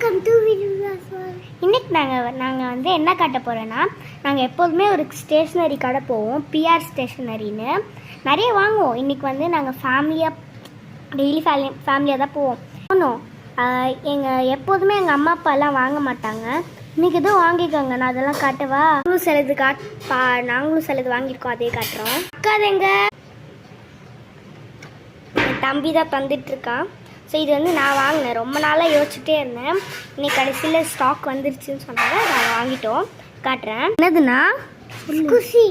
இன்னைக்கு நாங்கள் வந்து என்ன காட்ட போகிறோன்னா, நாங்கள் எப்போதுமே ஒரு ஸ்டேஷ்னரி கடை போவோம், பிஆர் ஸ்டேஷ்னரின்னு நிறைய வாங்குவோம். இன்றைக்கி வந்து நாங்கள் டெய்லி ஃபேமிலியாக தான் போவோம். எப்போதுமே எங்கள் அம்மா அப்பாலாம் வாங்க மாட்டாங்க. இன்றைக்கி எதுவும் வாங்கிக்கோங்க, நான் அதெல்லாம் காட்டவா? நாங்களும் சிலது வாங்கியிருக்கோம், அதே காட்டுறோம். அக்காதேங்க என் தம்பி தான் தந்துட்டுருக்கான். ஸோ இது வந்து நான் வாங்கினேன், ரொம்ப நாளாக யோசிச்சுட்டே இருந்தேன். இன்னைக்கு கடைசியில் ஸ்டாக் வந்துருச்சுன்னு சொன்னாங்க, நாங்கள் வாங்கிட்டோம். காட்டுறேன். என்னதுன்னா ஸ்குஷி.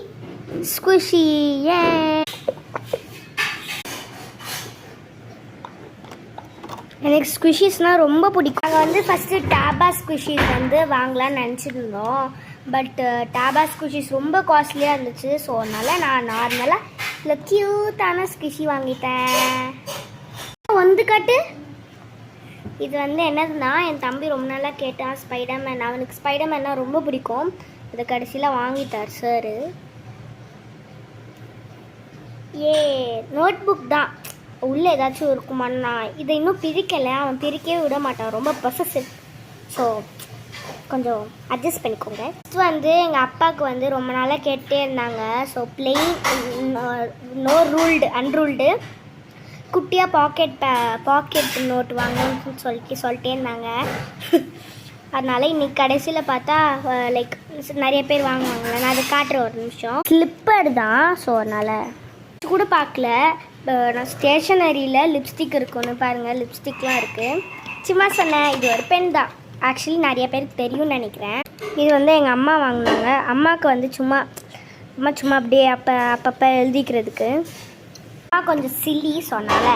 எனக்கு ஸ்குஷிஸ்னால் ரொம்ப பிடிக்கும். நாங்கள் வந்து ஃபஸ்ட்டு டாபா ஸ்குஷிஸ் வந்து வாங்கலான்னு நினச்சிருந்தோம். பட் டாபா ஸ்குஷிஸ் ரொம்ப காஸ்ட்லியாக இருந்துச்சு. ஸோ அதனால் நான் நார்மலாக இல்லை க்யூட்டான ஸ்குஷி வாங்கிட்டேன். வந்து காட்டு. இது வந்து என்னதுன்னா, என் தம்பி ரொம்ப நாளாக கேட்டான் ஸ்பைடர்மேன். அவனுக்கு ஸ்பைடர்மேன்னா ரொம்ப பிடிக்கும். அதை கடைசியில் வாங்கிட்டார் சார். நோட் புக் தான், உள்ளே ஏதாச்சும் இருக்குமான்னா. இதை இன்னும் பிரிக்கலை, அவன் பிரிக்கவே விட மாட்டான், ரொம்ப பொசசிவ். ஸோ கொஞ்சம் அட்ஜஸ்ட் பண்ணிக்கோங்க. ஃபஸ்ட் வந்து எங்கள் அப்பாவுக்கு வந்து ரொம்ப நாளாக கேட்டே இருந்தாங்க. ஸோ பிளெயின் நோ அன்ரூல்டு குட்டியாக பாக்கெட் நோட் வாங்கணும்னு சொல்லிட்டே இருந்தாங்க. அதனால் இன்றைக்கி கடைசியில் பார்த்தா லைக் நிறைய பேர் வாங்குவாங்களே. நான் அதை காட்டுறேன் ஒரு நிமிஷம். ஸ்லிப்பர் தான். ஸோ அதனால் கூட பார்க்கல. நான் ஸ்டேஷனரியில் லிப்ஸ்டிக் இருக்குன்னு பாருங்கள், லிப்ஸ்டிக்லாம் இருக்குது. சும்மா சொன்னேன், இது ஒரு பென் தான். ஆக்சுவலி நிறைய பேருக்கு தெரியும்னு நினைக்கிறேன். இது வந்து எங்கள் அம்மா வாங்கினாங்க. அம்மாவுக்கு வந்து சும்மா அப்படியே அப்பப்போ எழுதிக்கிறதுக்கு. கொஞ்சம் சில்லி சொன்னால